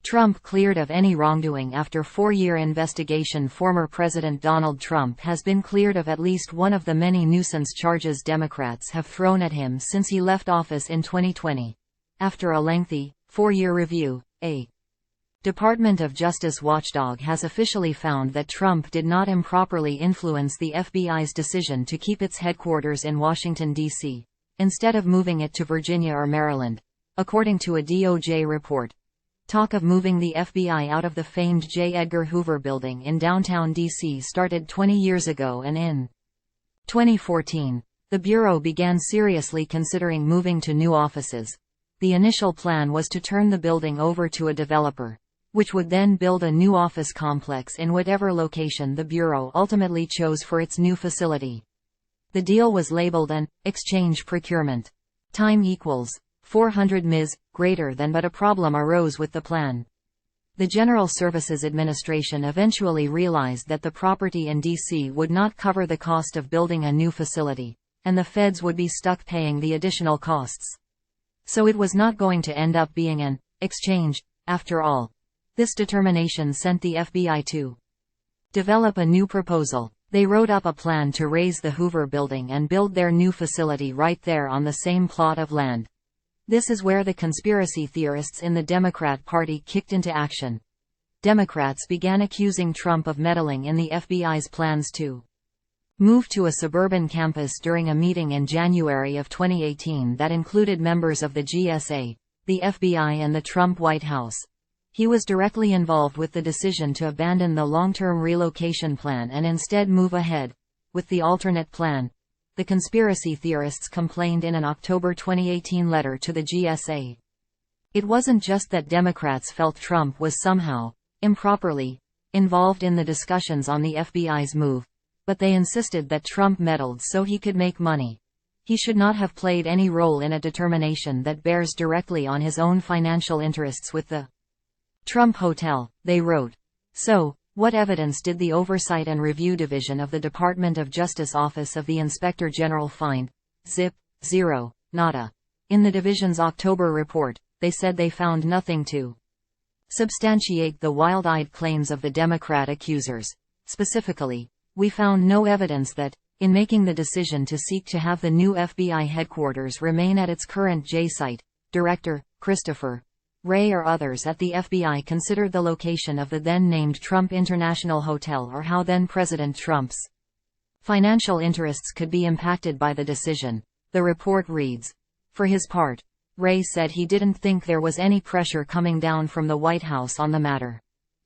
Trump cleared of any wrongdoing after 4-year investigation. Former President Donald Trump has been cleared of at least one of the many nuisance charges Democrats have thrown at him since he left office in 2020. After a lengthy, 4-year review, a Department of Justice watchdog has officially found that Trump did not improperly influence the FBI's decision to keep its headquarters in Washington, D.C., instead of moving it to Virginia or Maryland, according to a DOJ report. Talk of moving the FBI out of the famed J. Edgar Hoover Building in downtown D.C. started 20 years ago, and in 2014, the Bureau began seriously considering moving to new offices. The initial plan was to turn the building over to a developer, which would then build a new office complex in whatever location the Bureau ultimately chose for its new facility. The deal was labeled an exchange procurement. Time equals 400 ms. greater than, but a problem arose with the plan. The General Services Administration eventually realized that the property in D.C. would not cover the cost of building a new facility, and the feds would be stuck paying the additional costs. So it was not going to end up being an exchange, after all. This determination sent the FBI to develop a new proposal. They wrote up a plan to raise the Hoover Building and build their new facility right there on the same plot of land. This is where the conspiracy theorists in the Democrat Party kicked into action. Democrats began accusing Trump of meddling in the FBI's plans to move to a suburban campus during a meeting in January of 2018 that included members of the GSA, the FBI and the Trump White House. He was directly involved with the decision to abandon the long-term relocation plan and instead move ahead with the alternate plan, the conspiracy theorists complained in an October 2018 letter to the GSA. It wasn't just that Democrats felt Trump was somehow improperly involved in the discussions on the FBI's move, but they insisted that Trump meddled so he could make money. He should not have played any role in a determination that bears directly on his own financial interests with the Trump Hotel, they wrote. So, what evidence did the Oversight and Review Division of the Department of Justice Office of the Inspector General find? Zip. Zero. Nada. In the division's October report, they said they found nothing to substantiate the wild-eyed claims of the Democrat accusers. Specifically, we found no evidence that, in making the decision to seek to have the new FBI headquarters remain at its current J site, Director Christopher Wray or others at the FBI considered the location of the then-named Trump International Hotel or how then-President Trump's financial interests could be impacted by the decision. The report reads. For his part, Wray said he didn't think there was any pressure coming down from the White House on the matter.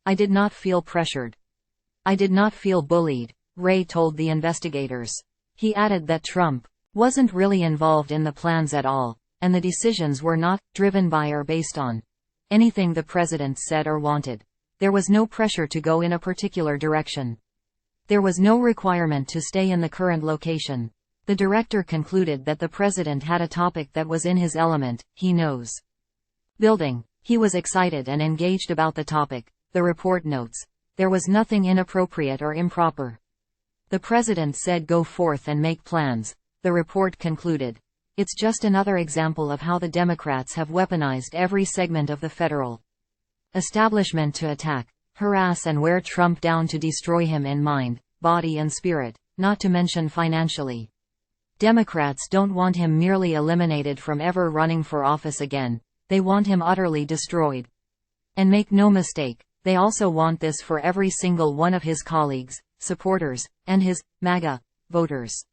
I did not feel pressured. I did not feel bullied, Wray told the investigators. He added that Trump wasn't really involved in the plans at all, and the decisions were not driven by or based on anything the president said or wanted. There was no pressure to go in a particular direction. There was no requirement to stay in the current location. The director concluded that the president had a topic that was in his element, he knows. Building. He was excited and engaged about the topic, the report notes. There was nothing inappropriate or improper. The president said go forth and make plans, the report concluded. It's just another example of how the Democrats have weaponized every segment of the federal establishment to attack, harass and wear Trump down to destroy him in mind, body and spirit, not to mention financially. Democrats don't want him merely eliminated from ever running for office again, they want him utterly destroyed. And make no mistake, they also want this for every single one of his colleagues, supporters, and his MAGA voters.